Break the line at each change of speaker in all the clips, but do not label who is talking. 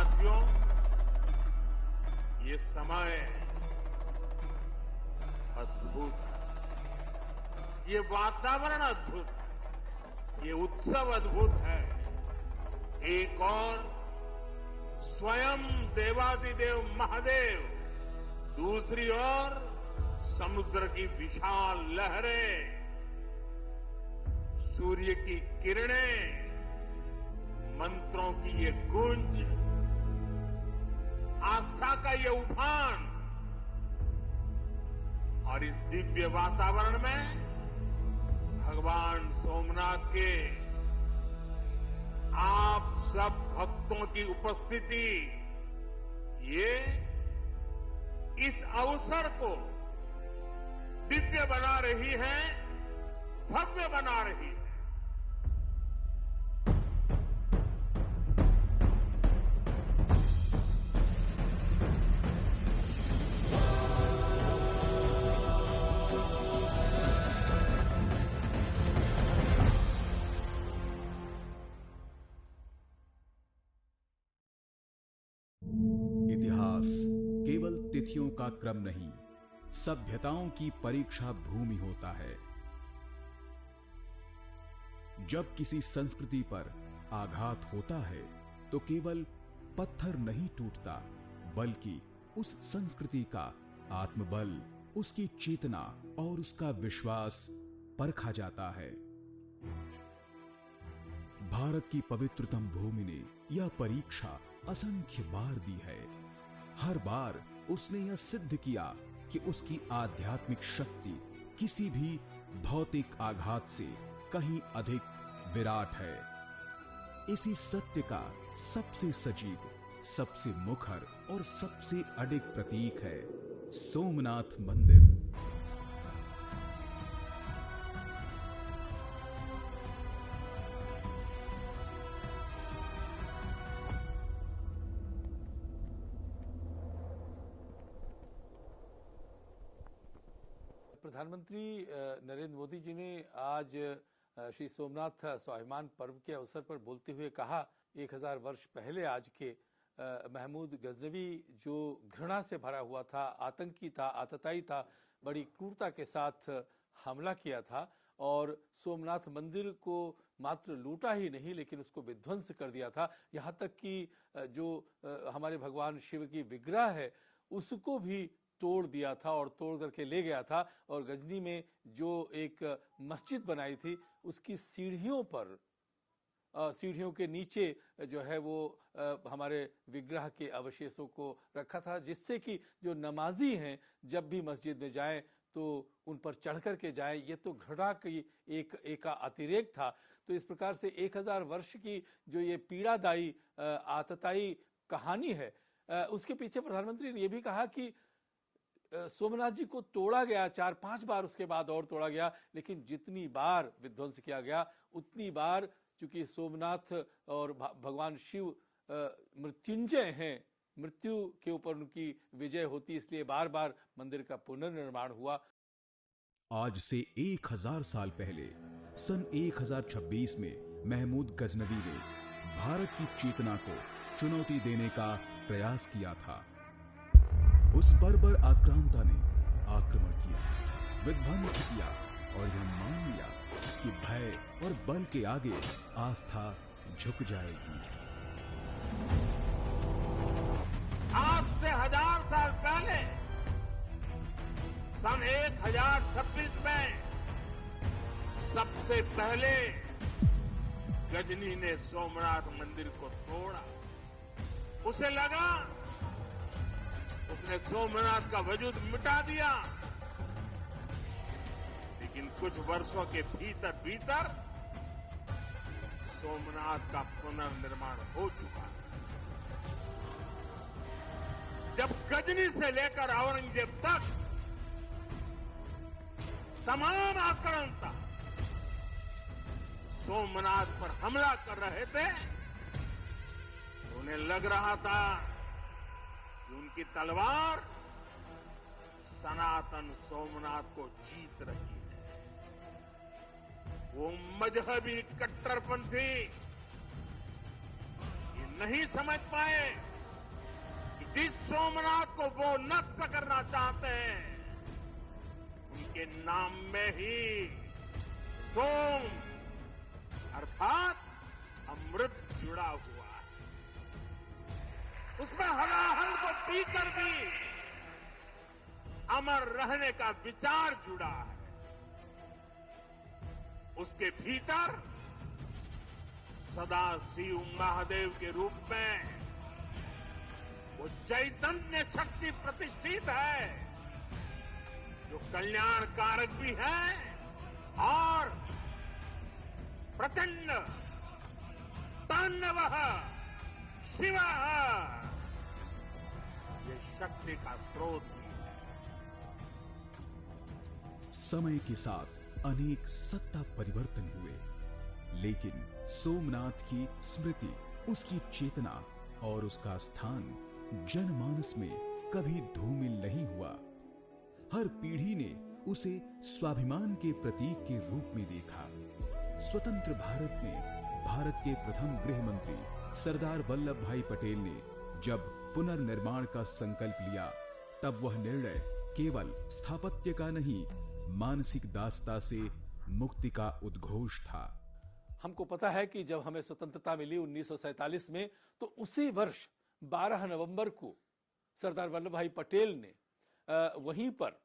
साथियों, ये समय अद्भुत है, ये वातावरण अद्भुत है, ये उत्सव अद्भुत है। एक और स्वयं देवादिदेव महादेव, दूसरी ओर समुद्र की विशाल लहरें, सूर्य की किरणें, मंत्रों की ये गूंज, आस्था का ये उफान, और इस दिव्य वातावरण में भगवान सोमनाथ के आप सब भक्तों की उपस्थिति, ये इस अवसर को दिव्य बना रही है, भव्य बना रही है।
इतिहास केवल तिथियों का क्रम नहीं, सभ्यताओं की परीक्षा भूमि होता है। जब किसी संस्कृति पर आघात होता है तो केवल पत्थर नहीं टूटता, बल्कि उस संस्कृति का आत्मबल, उसकी चेतना और उसका विश्वास परखा जाता है। भारत की पवित्रतम भूमि ने यह परीक्षा असंख्य बार दी है। हर बार उसने यह सिद्ध किया कि उसकी आध्यात्मिक शक्ति किसी भी भौतिक आघात से कहीं अधिक विराट है। इसी सत्य का सबसे सजीव, सबसे मुखर और सबसे अडिग प्रतीक है सोमनाथ मंदिर।
प्रधानमंत्री नरेंद्र मोदी जी ने आज श्री सोमनाथ स्वाभिमान पर्व के अवसर पर बोलते हुए कहा, 1000 वर्ष पहले आज के महमूद गजनवी जो घृणा से भरा हुआ था, आतंकी था, आतताई था, बड़ी क्रूरता के साथ हमला किया था और सोमनाथ मंदिर को मात्र लूटा ही नहीं लेकिन उसको विध्वंस कर दिया था। यहाँ तक कि जो हमारे भगवान शिव की विग्रह है उसको भी तोड़ दिया था और तोड़ करके ले गया था। और गजनी में जो एक मस्जिद बनाई थी उसकी सीढ़ियों पर, सीढ़ियों के नीचे जो है वो हमारे विग्रह के अवशेषों को रखा था, जिससे कि जो नमाजी हैं जब भी मस्जिद में जाएं तो उन पर चढ़ करके जाएं। ये तो घृणा की एक अतिरेक था। तो इस प्रकार से 1000 वर्ष की जो ये पीड़ादायी आतताई कहानी है, उसके पीछे प्रधानमंत्री ने यह भी कहा कि सोमनाथ जी को तोड़ा गया 4-5 बार, उसके बाद और तोड़ा गया, लेकिन जितनी बार विध्वंस किया गया उतनी बार, चूंकि सोमनाथ और भगवान शिव मृत्युंजय हैं, मृत्यु के ऊपर उनकी विजय होती, इसलिए बार बार मंदिर का पुनर्निर्माण हुआ।
आज से 1000 साल पहले सन 1026 में महमूद गजनवी ने भारत की चेतना को चुनौती देने का प्रयास किया था। उस बर्बर आक्रांता ने आक्रमण किया, विध्वंस किया और यह मान लिया कि भय और बल के आगे आस्था झुक जाएगी।
आज से 1000 साल पहले सन 1026 में सबसे पहले गजनी ने सोमनाथ मंदिर को तोड़ा। उसे लगा उसने सोमनाथ का वजूद मिटा दिया, लेकिन कुछ वर्षों के भीतर भीतर सोमनाथ का पुनर्निर्माण हो चुका है। जब गजनी से लेकर औरंगजेब तक समान आक्रांता सोमनाथ पर हमला कर रहे थे, उन्हें लग रहा था कि उनकी तलवार सनातन सोमनाथ को जीत रही है। वो मजहबी कट्टरपंथी ये नहीं समझ पाए जिस सोमनाथ को वो नष्ट करना चाहते हैं, उनके नाम में ही सोम अर्थात अमृत जुड़ा हुआ है। उसमें हलाहल को पीकर भी अमर रहने का विचार जुड़ा है। उसके भीतर सदा शिव महादेव के रूप में वो चैतन्य शक्ति प्रतिष्ठित है, जो कल्याण कारक भी है और प्रचंड तांडव शिव ये शक्ति का स्रोत भी है।
समय के साथ अनेक सत्ता परिवर्तन हुए, लेकिन सोमनाथ की स्मृति, उसकी चेतना और उसका स्थान जनमानस में कभी धूमिल नहीं हुआ। हर पीढ़ी ने उसे स्वाभिमान के प्रतीक के रूप में देखा। स्वतंत्र भारत में भारत के प्रथम गृह मंत्री सरदार वल्लभ भाई पटेल ने जब पुनर्निर्माण का संकल्प लिया, तब वह निर्णय केवल स्थापत्य का नहीं, मानसिक दासता से मुक्ति का उद्घोष था।
हमको पता है कि जब हमें स्वतंत्रता मिली 1947 में, तो उसी वर्ष 12 नवंबर को सरदार वल्लभ भाई पटेल ने वहीं पर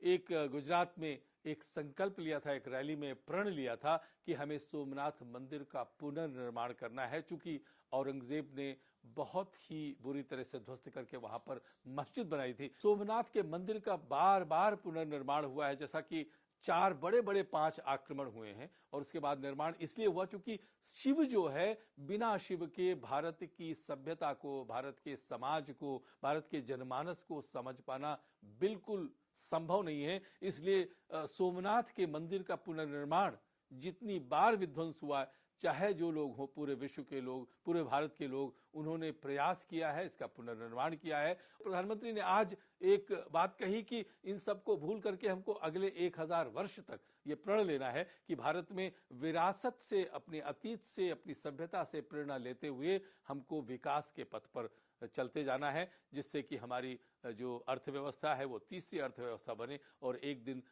एक गुजरात में एक संकल्प लिया था, एक रैली में प्रण लिया था कि हमें सोमनाथ मंदिर का पुनर्निर्माण करना है। चूंकि औरंगजेब ने बहुत ही बुरी तरह से ध्वस्त करके वहां पर मस्जिद बनाई थी। सोमनाथ के मंदिर का बार बार पुनर्निर्माण हुआ है, जैसा कि 4 बड़े 5 आक्रमण हुए हैं। और उसके बाद निर्माण इसलिए हुआ चूंकि शिव जो है, बिना शिव के भारत की सभ्यता को, भारत के समाज को, भारत के जनमानस को समझ पाना बिल्कुल संभव नहीं है। इसलिए सोमनाथ के मंदिर का पुनर्निर्माण जितनी बार विध्वंस हुआ, चाहे जो लोग हो, पूरे विश्व के लोग, पूरे भारत के लोग, उन्होंने प्रयास किया है, इसका पुनर्निर्माण किया है। प्रधानमंत्री ने आज एक बात कही कि इन सबको भूल करके हमको अगले 1000 वर्ष तक ये प्रण लेना है कि भारत में विरासत से, अपने अतीत से, अपनी सभ्यता से प्रेरणा लेते हुए हमको विकास के पथ पर चलते जाना है, जिससे कि हमारी जो अर्थव्यवस्था है वो तीसरी अर्थव्यवस्था बने और एक दिन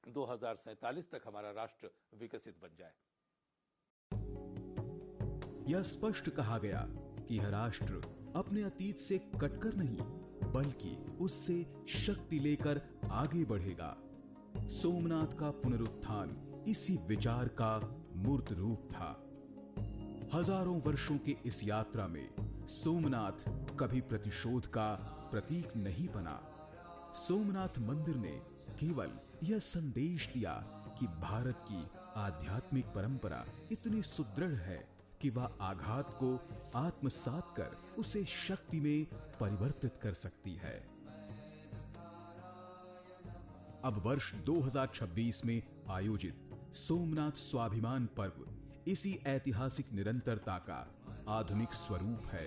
2047 तक हमारा राष्ट्र विकसित बन जाए।
यह स्पष्ट कहा गया कि यह राष्ट्र अपने अतीत से कटकर नहीं, बल्कि उससे शक्ति लेकर आगे बढ़ेगा। सोमनाथ का पुनरुत्थान इसी विचार का मूर्त रूप था। हजारों वर्षों की इस यात्रा में सोमनाथ कभी प्रतिशोध का प्रतीक नहीं बना। सोमनाथ मंदिर ने केवल यह संदेश दिया कि भारत की आध्यात्मिक परंपरा इतनी सुदृढ़ है कि वह आघात को आत्मसात कर उसे शक्ति में परिवर्तित कर सकती है। अब वर्ष 2026 में आयोजित सोमनाथ स्वाभिमान पर्व इसी ऐतिहासिक निरंतरता का आधुनिक स्वरूप है।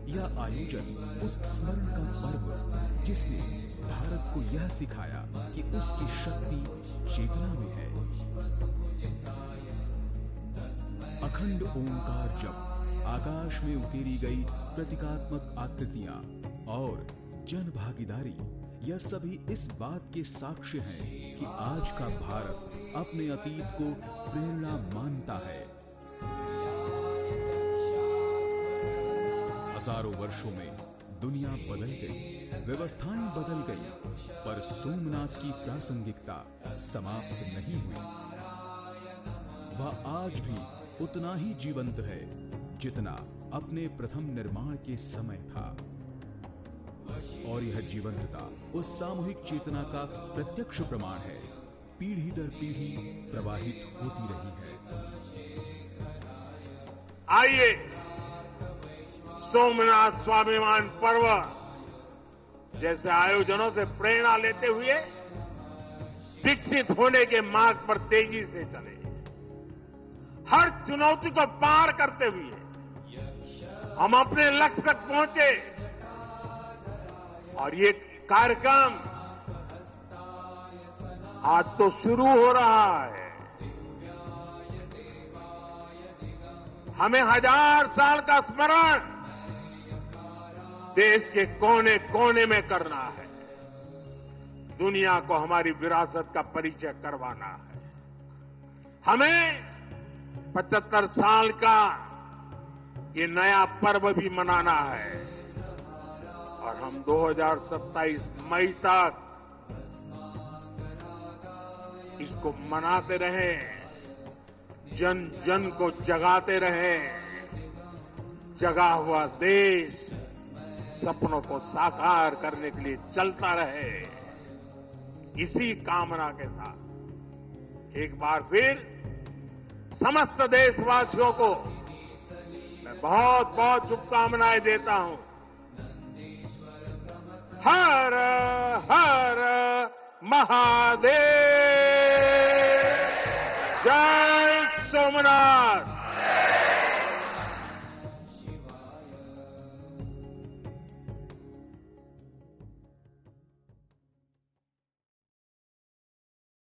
यह आयोजन उस स्मरण का पर्व जिसने भारत को यह सिखाया कि उसकी शक्ति चेतना में है। अखंड ओंकार जप, आकाश में उकेरी गई प्रतीकात्मक आकृतियां और जन भागीदारी, यह सभी इस बात के साक्ष्य हैं कि आज का भारत अपने अतीत को प्रेरणा मानता है। हजारों वर्षों में दुनिया बदल गई, व्यवस्थाएं बदल गई, पर सोमनाथ की प्रासंगिकता समाप्त नहीं हुई। वह आज भी उतना ही जीवंत है जितना अपने प्रथम निर्माण के समय था। और यह जीवंतता उस सामूहिक चेतना का प्रत्यक्ष प्रमाण है, पीढ़ी दर पीढ़ी प्रवाहित होती रही है।
आइए सोमनाथ स्वाभिमान पर्व जैसे आयोजनों से प्रेरणा लेते हुए विकसित होने के मार्ग पर तेजी से चले। हर चुनौती को पार करते हुए हम अपने लक्ष्य तक पहुंचे। और ये कार्यक्रम आज तो शुरू हो रहा है। हमें 1000 साल का स्मरण देश के कोने कोने में करना है। दुनिया को हमारी विरासत का परिचय करवाना है। हमें 75 साल का ये नया पर्व भी मनाना है और हम 2027 मई तक इसको मनाते रहें, जन जन को जगाते रहें। जगा हुआ देश सपनों को साकार करने के लिए चलता रहे। इसी कामना के साथ एक बार फिर समस्त देशवासियों को मैं बहुत बहुत शुभकामनाएं देता हूं। हर हर महादेव, जय सोमनाथ।